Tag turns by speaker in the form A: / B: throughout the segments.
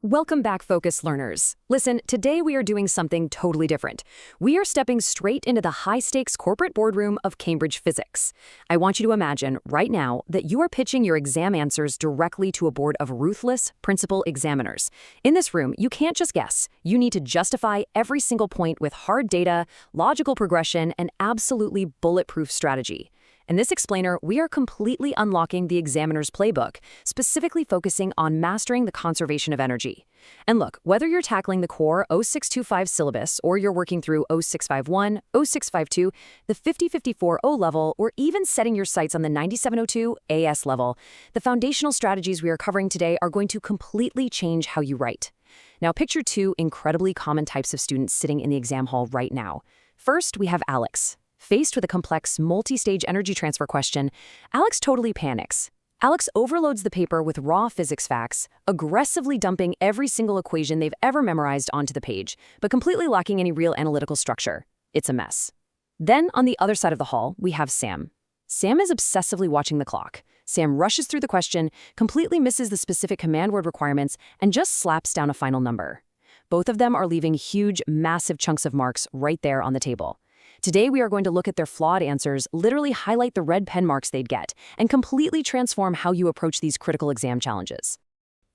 A: Welcome back, Focus learners. Listen, today we are doing something totally different. We are stepping straight into the high-stakes corporate boardroom of Cambridge Physics. I want you to imagine right now that you are pitching your exam answers directly to a board of ruthless principal examiners. In this room, you can't just guess. You need to justify every single point with hard data, logical progression, and absolutely bulletproof strategy. In this explainer, we are completely unlocking the examiner's playbook, specifically focusing on mastering the conservation of energy. And look, whether you're tackling the core 0625 syllabus or you're working through 0651, 0652, the 5054 O level, or even setting your sights on the 9702 AS level, the foundational strategies we are covering today are going to completely change how you write. Now, picture two incredibly common types of students sitting in the exam hall right now. First, we have Alex. Faced with a complex, multi-stage energy transfer question, Alex totally panics. Alex overloads the paper with raw physics facts, aggressively dumping every single equation they've ever memorized onto the page, but completely lacking any real analytical structure. It's a mess. Then, on the other side of the hall, we have Sam. Sam is obsessively watching the clock. Sam rushes through the question, completely misses the specific command word requirements, and just slaps down a final number. Both of them are leaving huge, massive chunks of marks right there on the table. Today, we are going to look at their flawed answers, literally highlight the red pen marks they'd get, and completely transform how you approach these critical exam challenges.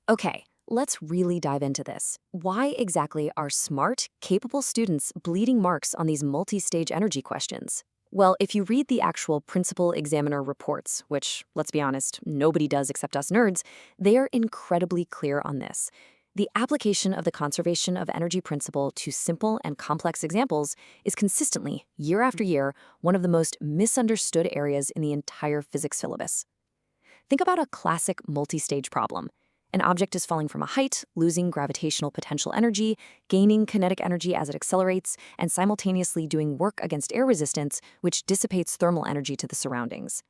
A: Okay, let's really dive into this. Why exactly are smart, capable students bleeding marks on these multi-stage energy questions? Well, if you read the actual principal examiner reports, which, let's be honest, nobody does except us nerds, they are incredibly clear on this. The application of the conservation of energy principle to simple and complex examples is consistently, year after year, one of the most misunderstood areas in the entire physics syllabus. Think about a classic multi-stage problem. An object is falling from a height, losing gravitational potential energy, gaining kinetic energy as it accelerates, and simultaneously doing work against air resistance, which dissipates thermal energy to the surroundings.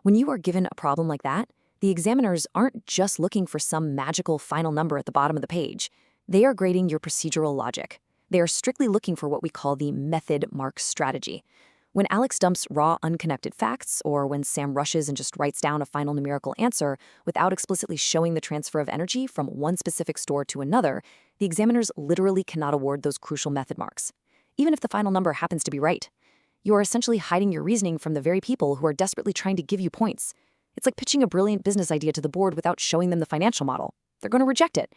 A: When you are given a problem like that, the examiners aren't just looking for some magical final number at the bottom of the page. They are grading your procedural logic. They are strictly looking for what we call the method mark strategy. When Alex dumps raw, unconnected facts, or when Sam rushes and just writes down a final numerical answer without explicitly showing the transfer of energy from one specific store to another, the examiners literally cannot award those crucial method marks, even if the final number happens to be right. You are essentially hiding your reasoning from the very people who are desperately trying to give you points. It's like pitching a brilliant business idea to the board without showing them the financial model. They're going to reject it.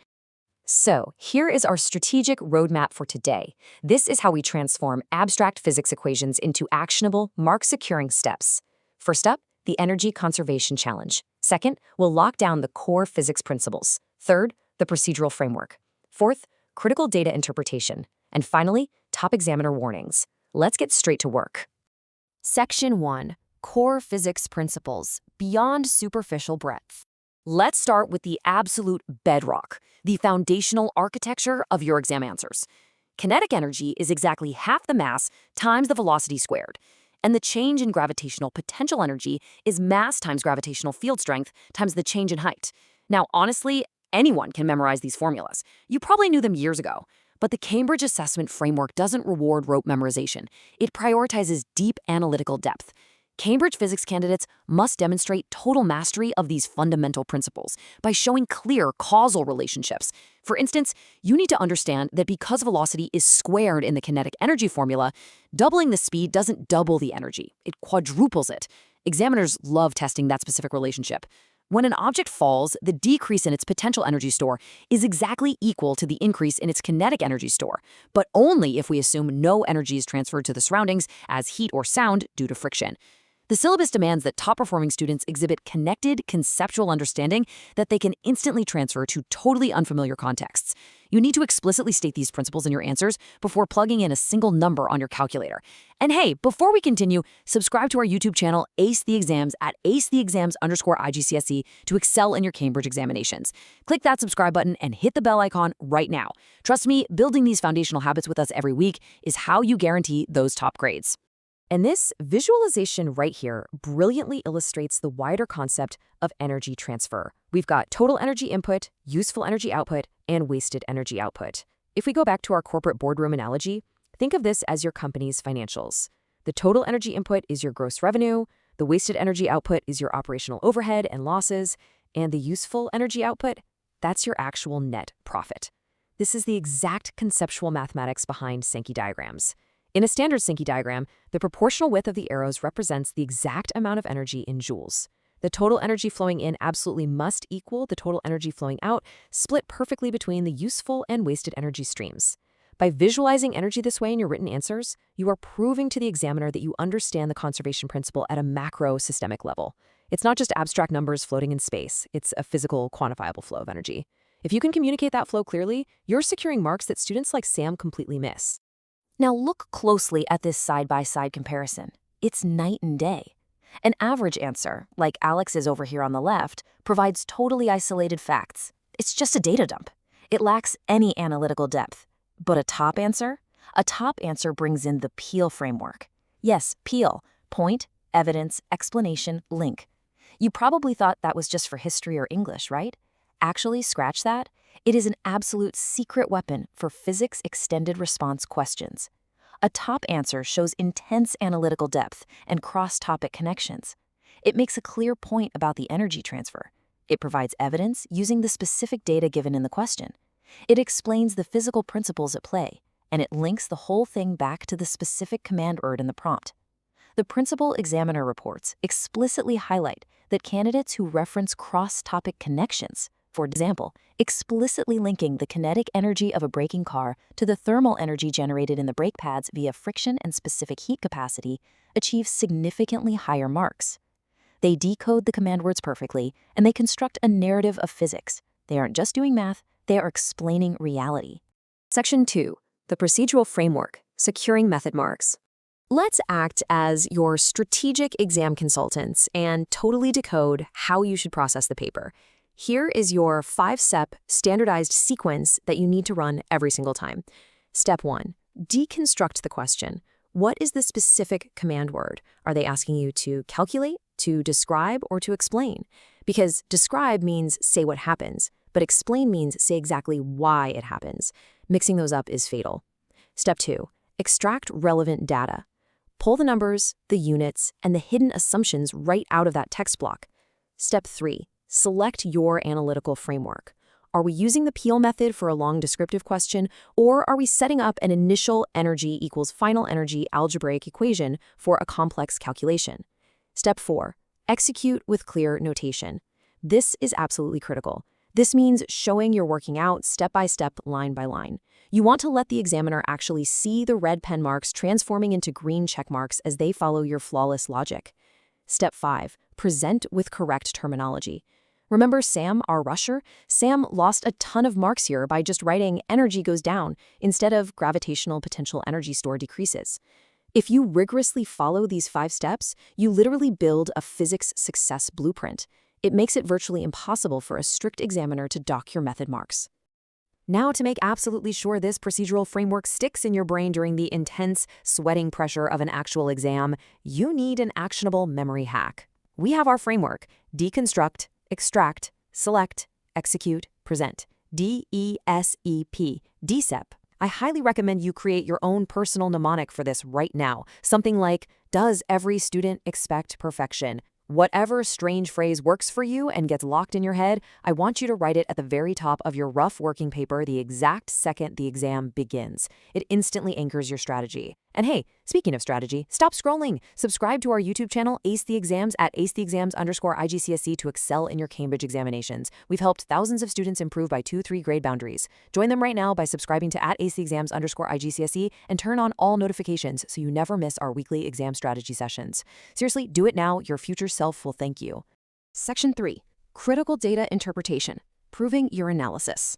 A: So, here is our strategic roadmap for today. This is how we transform abstract physics equations into actionable, mark-securing steps. First up, the energy conservation challenge. Second, we'll lock down the core physics principles. Third, the procedural framework. Fourth, critical data interpretation. And finally, top examiner warnings. Let's get straight to work. Section 1. Core physics principles, beyond superficial breadth. Let's start with the absolute bedrock, the foundational architecture of your exam answers. Kinetic energy is exactly half the mass times the velocity squared, and the change in gravitational potential energy is mass times gravitational field strength times the change in height. Now, honestly, anyone can memorize these formulas. You probably knew them years ago. But the Cambridge assessment framework doesn't reward rote memorization. It prioritizes deep analytical depth. Cambridge physics candidates must demonstrate total mastery of these fundamental principles by showing clear causal relationships. For instance, you need to understand that because velocity is squared in the kinetic energy formula, doubling the speed doesn't double the energy, it quadruples it. Examiners love testing that specific relationship. When an object falls, the decrease in its potential energy store is exactly equal to the increase in its kinetic energy store, but only if we assume no energy is transferred to the surroundings as heat or sound due to friction. The syllabus demands that top-performing students exhibit connected, conceptual understanding that they can instantly transfer to totally unfamiliar contexts. You need to explicitly state these principles in your answers before plugging in a single number on your calculator. And hey, before we continue, subscribe to our YouTube channel, Ace the Exams, at acetheexams_IGCSE to excel in your Cambridge examinations. Click that subscribe button and hit the bell icon right now. Trust me, building these foundational habits with us every week is how you guarantee those top grades. And this visualization right here brilliantly illustrates the wider concept of energy transfer. We've got total energy input, useful energy output, and wasted energy output. If we go back to our corporate boardroom analogy, think of this as your company's financials. The total energy input is your gross revenue, the wasted energy output is your operational overhead and losses, and the useful energy output, That's your actual net profit. This is the exact conceptual mathematics behind Sankey diagrams. In a standard Sankey diagram, the proportional width of the arrows represents the exact amount of energy in joules. The total energy flowing in absolutely must equal the total energy flowing out, split perfectly between the useful and wasted energy streams. By visualizing energy this way in your written answers, you are proving to the examiner that you understand the conservation principle at a macro systemic level. It's not just abstract numbers floating in space, it's a physical, quantifiable flow of energy. If you can communicate that flow clearly, you're securing marks that students like Sam completely miss.
B: Now look closely at this side-by-side comparison. It's night and day. An average answer, like Alex's over here on the left, provides totally isolated facts. It's just a data dump. It lacks any analytical depth. But a top answer? A top answer brings in the PEEL framework. Yes, PEEL. Point, evidence, explanation, link. You probably thought that was just for history or English, right? Actually, scratch that. It is an absolute secret weapon for physics extended response questions. A top answer shows intense analytical depth and cross-topic connections. It makes a clear point about the energy transfer. It provides evidence using the specific data given in the question. It explains the physical principles at play, and it links the whole thing back to the specific command word in the prompt. The principal examiner reports explicitly highlight that candidates who reference cross-topic connections, for example, explicitly linking the kinetic energy of a braking car to the thermal energy generated in the brake pads via friction and specific heat capacity, achieve significantly higher marks. They decode the command words perfectly, and they construct a narrative of physics. They aren't just doing math, they are explaining reality.
A: Section 2. The procedural framework, securing method marks. Let's act as your strategic exam consultants and totally decode how you should process the paper. Here is your 5-step standardized sequence that you need to run every single time. Step 1. Deconstruct the question. What is the specific command word? Are they asking you to calculate, to describe, or to explain? Because describe means say what happens, but explain means say exactly why it happens. Mixing those up is fatal. Step 2. Extract relevant data. Pull the numbers, the units, and the hidden assumptions right out of that text block. Step 3. Select your analytical framework. Are we using the PEEL method for a long descriptive question, or are we setting up an initial energy equals final energy algebraic equation for a complex calculation? Step 4. Execute with clear notation. This is absolutely critical. This means showing you're working out step by step, line by line. You want to let the examiner actually see the red pen marks transforming into green check marks as they follow your flawless logic. Step 5. Present with correct terminology. Remember Sam, our rusher? Sam lost a ton of marks here by just writing energy goes down instead of gravitational potential energy store decreases. If you rigorously follow these 5 steps, you literally build a physics success blueprint. It makes it virtually impossible for a strict examiner to dock your method marks. Now, to make absolutely sure this procedural framework sticks in your brain during the intense, sweating pressure of an actual exam, you need an actionable memory hack. We have our framework: deconstruct, extract, select, execute, present. DESEP, DSEP. I highly recommend you create your own personal mnemonic for this right now. Something like, does every student expect perfection? Whatever strange phrase works for you and gets locked in your head, I want you to write it at the very top of your rough working paper the exact second the exam begins. It instantly anchors your strategy. And hey, speaking of strategy, stop scrolling. Subscribe to our YouTube channel, Ace the Exams, at acetheexams_IGCSE to excel in your Cambridge examinations. We've helped thousands of students improve by 2-3 grade boundaries. Join them right now by subscribing to at acetheexams_IGCSE and turn on all notifications so you never miss our weekly exam strategy sessions. Seriously, do it now. Your future self will thank you. Section 3. Critical data interpretation, proving your analysis.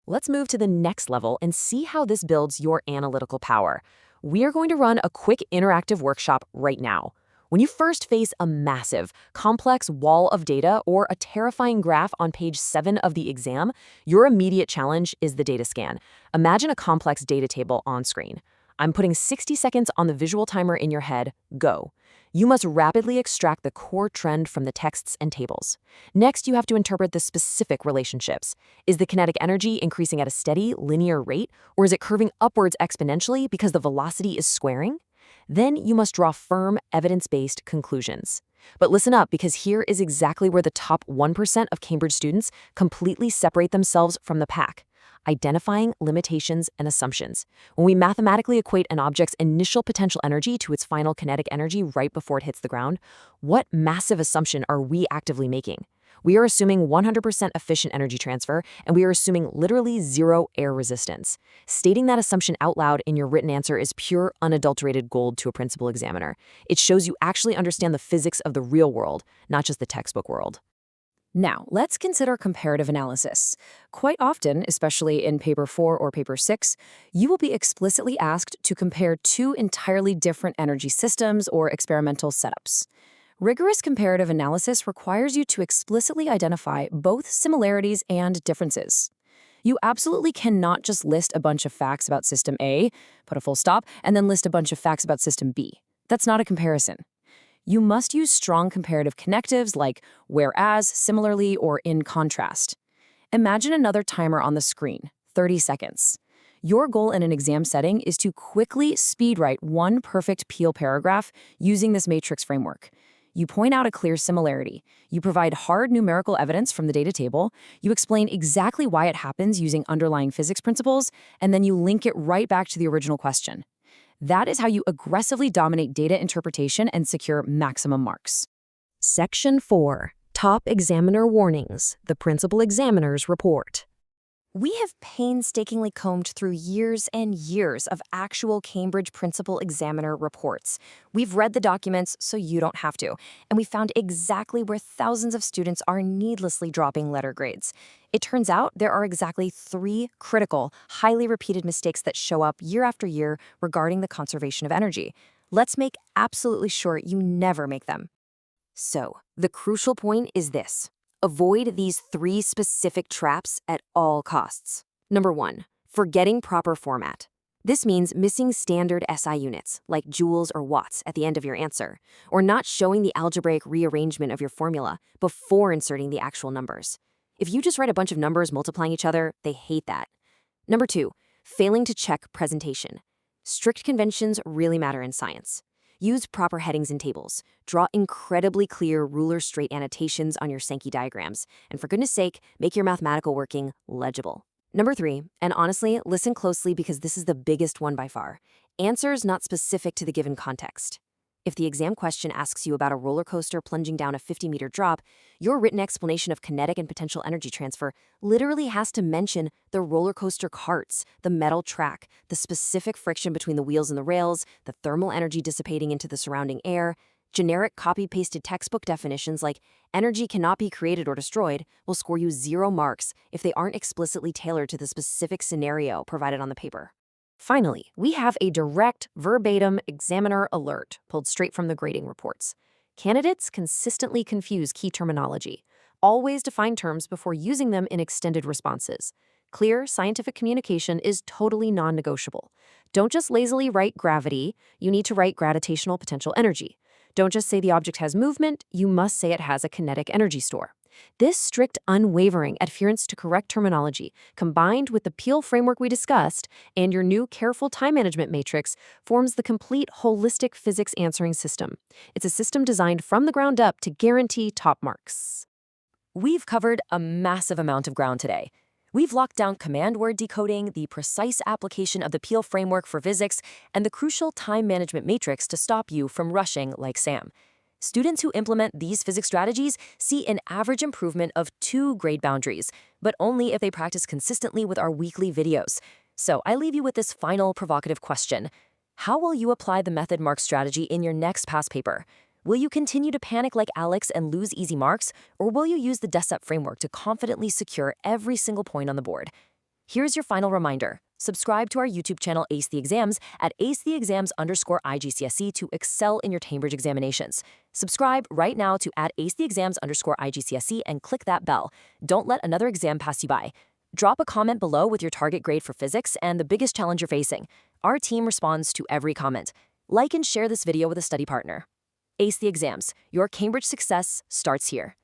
A: Let's move to the next level and see how this builds your analytical power. We are going to run a quick interactive workshop right now. When you first face a massive, complex wall of data or a terrifying graph on page 7 of the exam, your immediate challenge is the data scan. Imagine a complex data table on screen. I'm putting 60 seconds on the visual timer in your head. Go. You must rapidly extract the core trend from the texts and tables. Next, you have to interpret the specific relationships. Is the kinetic energy increasing at a steady, linear rate, or is it curving upwards exponentially because the velocity is squaring? Then you must draw firm, evidence-based conclusions. But listen up, because here is exactly where the top 1% of Cambridge students completely separate themselves from the pack: identifying limitations and assumptions. When we mathematically equate an object's initial potential energy to its final kinetic energy right before it hits the ground, what massive assumption are we actively making? We are assuming 100% efficient energy transfer, and we are assuming literally zero air resistance. Stating that assumption out loud in your written answer is pure, unadulterated gold to a principal examiner. It shows you actually understand the physics of the real world, not just the textbook world.
B: Now, let's consider comparative analysis. Quite often, especially in paper 4 or paper 6, you will be explicitly asked to compare two entirely different energy systems or experimental setups. Rigorous comparative analysis requires you to explicitly identify both similarities and differences. You absolutely cannot just list a bunch of facts about system A, put a full stop, and then list a bunch of facts about system B. That's not a comparison. You must use strong comparative connectives like whereas, similarly, or in contrast. Imagine another timer on the screen, 30 seconds. Your goal in an exam setting is to quickly speed write one perfect Peel paragraph using this matrix framework. You point out a clear similarity. You provide hard numerical evidence from the data table. You explain exactly why it happens using underlying physics principles, and then you link it right back to the original question. That is how you aggressively dominate data interpretation and secure maximum marks.
A: Section 4. Top Examiner Warnings. The Principal Examiner's Report.
B: We have painstakingly combed through years and years of actual Cambridge Principal Examiner reports. We've read the documents so you don't have to, and we found exactly where thousands of students are needlessly dropping letter grades. It turns out there are exactly 3 critical, highly repeated mistakes that show up year after year regarding the conservation of energy. Let's make absolutely sure you never make them. So, the crucial point is this. Avoid these 3 specific traps at all costs. Number 1, forgetting proper format. This means missing standard SI units, like joules or watts, at the end of your answer, or not showing the algebraic rearrangement of your formula before inserting the actual numbers. If you just write a bunch of numbers multiplying each other, they hate that. Number 2, failing to check presentation. Strict conventions really matter in science. Use proper headings and tables. Draw incredibly clear ruler-straight annotations on your Sankey diagrams. And for goodness sake, make your mathematical working legible. Number 3, and honestly, listen closely because this is the biggest one by far. Answers not specific to the given context. If the exam question asks you about a roller coaster plunging down a 50-meter drop, your written explanation of kinetic and potential energy transfer literally has to mention the roller coaster carts, the metal track, the specific friction between the wheels and the rails, the thermal energy dissipating into the surrounding air. Generic copy-pasted textbook definitions like energy cannot be created or destroyed will score you 0 marks if they aren't explicitly tailored to the specific scenario provided on the paper. Finally, we have a direct, verbatim examiner alert pulled straight from the grading reports. Candidates consistently confuse key terminology. Always define terms before using them in extended responses. Clear scientific communication is totally non-negotiable. Don't just lazily write gravity, you need to write gravitational potential energy. Don't just say the object has movement, you must say it has a kinetic energy store. This strict, unwavering adherence to correct terminology, combined with the Peel framework we discussed and your new careful time management matrix, forms the complete holistic physics answering system. It's a system designed from the ground up to guarantee top marks. We've covered a massive amount of ground today. We've locked down command word decoding, the precise application of the Peel framework for physics, and the crucial time management matrix to stop you from rushing like Sam. Students who implement these physics strategies see an average improvement of 2 grade boundaries, but only if they practice consistently with our weekly videos. So I leave you with this final provocative question. How will you apply the method mark strategy in your next past paper? Will you continue to panic like Alex and lose easy marks, or will you use the DESEP framework to confidently secure every single point on the board? Here's your final reminder. Subscribe to our YouTube channel Ace the Exams at acetheexams_IGCSE to excel in your Cambridge examinations. Subscribe right now to @acetheexams_IGCSE and click that bell. Don't let another exam pass you by. Drop a comment below with your target grade for physics and the biggest challenge you're facing. Our team responds to every comment. Like and share this video with a study partner. Ace the Exams, your Cambridge success starts here.